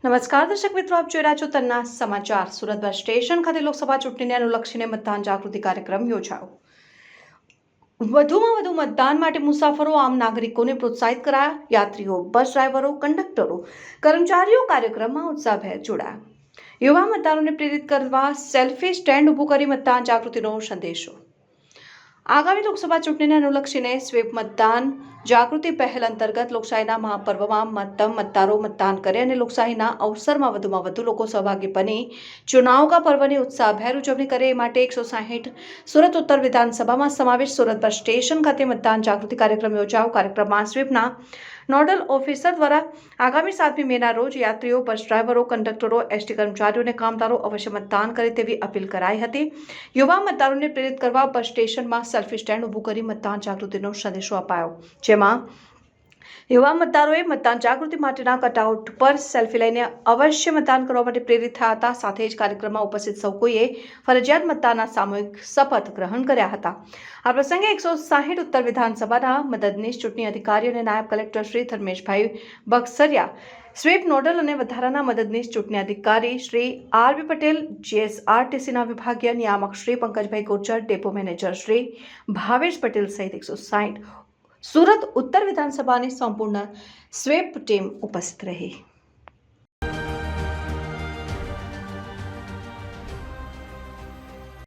નમસ્કાર દર્શક મિત્રો, આપ જોઈ રહ્યા છો તન્ના સમાચાર. સુરત બસ સ્ટેશન ખાતે લોકસભા ચૂંટણીને અનુલક્ષીને મતદાન જાગૃતિ કાર્યક્રમ યોજાયો. વધુમાં વધુ મતદાન માટે મુસાફરો આમ નાગરિકોને પ્રોત્સાહિત કરાયા. યાત્રીઓ, બસ ડ્રાઈવરો, કંડક્ટરો, કર્મચારીઓ કાર્યક્રમમાં ઉત્સાહભેર જોડાયા. યુવા મતદારોને પ્રેરિત કરવા સેલ્ફી સ્ટેન્ડ ઊભું કરી મતદાન જાગૃતિનો સંદેશો. આગામી લોકસભા ચૂંટણીને અનુલક્ષીને સ્વીપ મતદાન જાગૃતિ પહેલ અંતર્ગત લોકશાહીના મહાપર્વમાં મતદારો મતદાન કરે અને લોકશાહીના અવસરમાં વધુમાં વધુ લોકો સહભાગી બની ચુનાવ કા પર્વની ઉત્સાહભેર ઉજવણી કરે એ માટે 160 સુરત ઉત્તર વિધાનસભામાં સમાવેશ સુરત બસ સ્ટેશન ખાતે મતદાન જાગૃતિ કાર્યક્રમ યોજાયો. કાર્યક્રમમાં સ્વીપના નોડલ ઓફિસર દ્વારા આગામી 7મી મેના રોજ યાત્રીઓ, બસ ડ્રાઈવરો, કંડક્ટરો, એસટી કર્મચારીઓ અને કામદારો અવશ્ય મતદાન કરે તેવી અપીલ કરાઈ હતી. યુવા મતદારોને પ્રેરિત કરવા બસ સ્ટેશનમાં સેલ્ફી સ્ટેન્ડ ઊભું કરી મતદાન જાગૃતિનો સંદેશો અપાયો, જેમાં યુવા મતદારોએ મતદાન જાગૃતિ માટેના કટઆઉટ પર સેલ્ફી લઈને અવશ્ય મતદાન કરવા માટે પ્રેરિત થયા હતા. સાથે જ કાર્યક્રમમાં ઉપસ્થિત સૌ કોઈએ ફરજિયાત મતદાનના સામૂહિક શપથ ગ્રહણ કર્યા હતા. આ પ્રસંગે 160 ઉત્તર વિધાનસભાના મદદનીશ ચૂંટણી અધિકારી અને નાયબ collector Shri Dharmeshbhai બક્સરિયા, sweep nodal અને વધારાના મદદનીશ ચૂંટણી અધિકારી શ્રી આર.બી. પટેલ, જીએસઆરટીસીના વિભાગીય નિયામક શ્રી પંકજભાઈ ગુર્જર, ડેપો મેનેજર શ્રી ભાવેશ પટેલ સહિત 160 સુરત ઉત્તર વિધાનસભાની સંપૂર્ણ સ્વીપ ટીમ ઉપસ્થિત રહી.